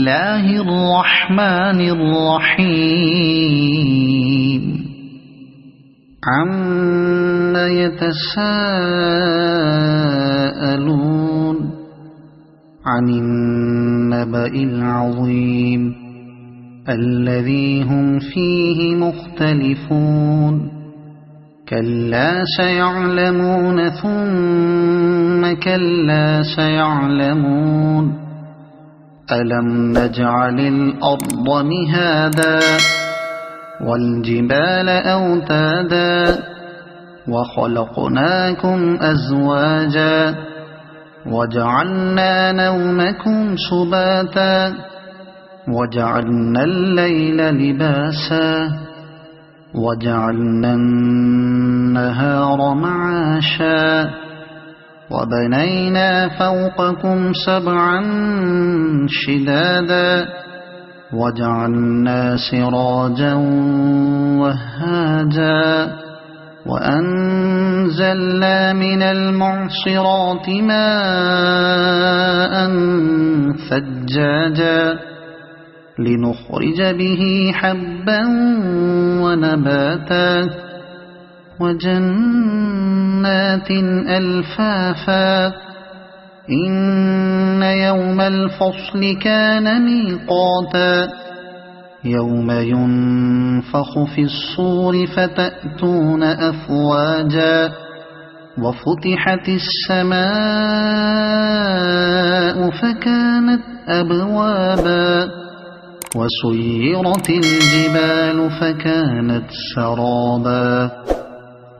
الله الرحمن الرحيم عما يتساءلون عن النبأ العظيم الذي هم فيه مختلفون كلا سيعلمون ثم كلا سيعلمون ألم نجعل الأرض مهادا والجبال أوتادا وخلقناكم أزواجا وجعلنا نومكم سباتا وجعلنا الليل لباسا وجعلنا النهار معاشا وبنينا فوقكم سبعا شدادا وجعلنا سراجا وهاجا وأنزلنا من المعصرات ماء ثجاجا لنخرج به حبا ونباتا وجنات ألفافا إن يوم الفصل كان ميقاتا يوم ينفخ في الصور فتأتون أفواجا وفتحت السماء فكانت أبوابا وسيرت الجبال فكانت سرابا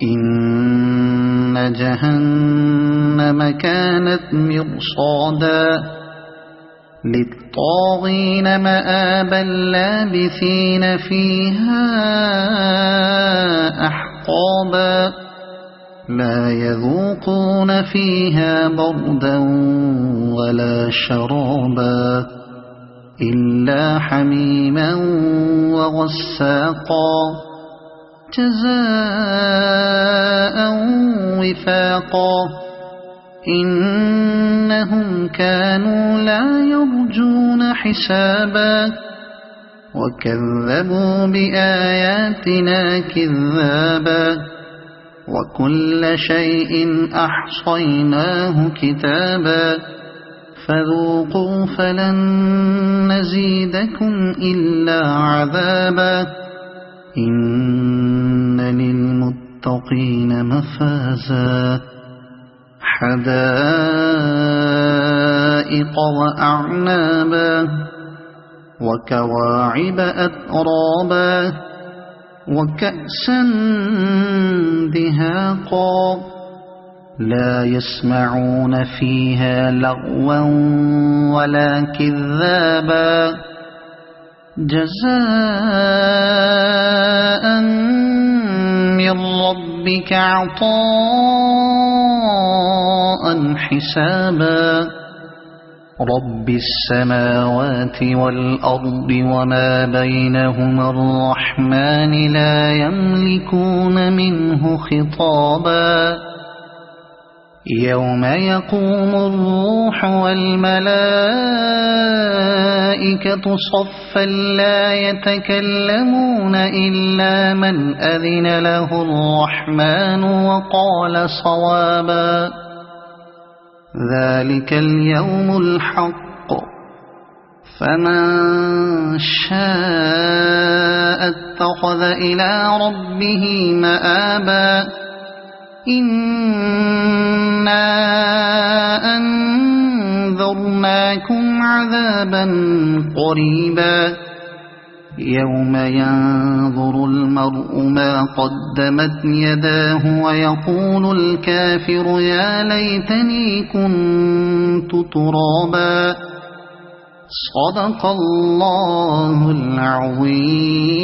إن جهنم كانت مرصادا للطاغين مآبا لابثين فيها أحقابا لا يذوقون فيها بردا ولا شرابا إلا حميما وغساقا جزاء وفاقا إنهم كانوا لا يرجون حسابا وكذبوا بآياتنا كذابا وكل شيء أحصيناه كتابا فذوقوا فلن نزيدكم إلا عذابا إن للمتقين مفازا حدائق وأعنابا وكواعب أترابا وكأسا دهاقا لا يسمعون فيها لغوا ولا كذابا جزاء من ربك عطاء حسابا رب السماوات والأرض وما بينهما الرحمن لا يملكون منه خطابا يوم يقوم الروح والملائكة صفا لا يتكلمون إلا من أذن له الرحمن وقال صوابا ذلك اليوم الحق فمن شاء اتخذ إلى ربه مآبا إنا أنذرناكم عذابا قريبا يوم ينظر المرء ما قدمت يداه ويقول الكافر يا ليتني كنت ترابا صدق الله العظيم.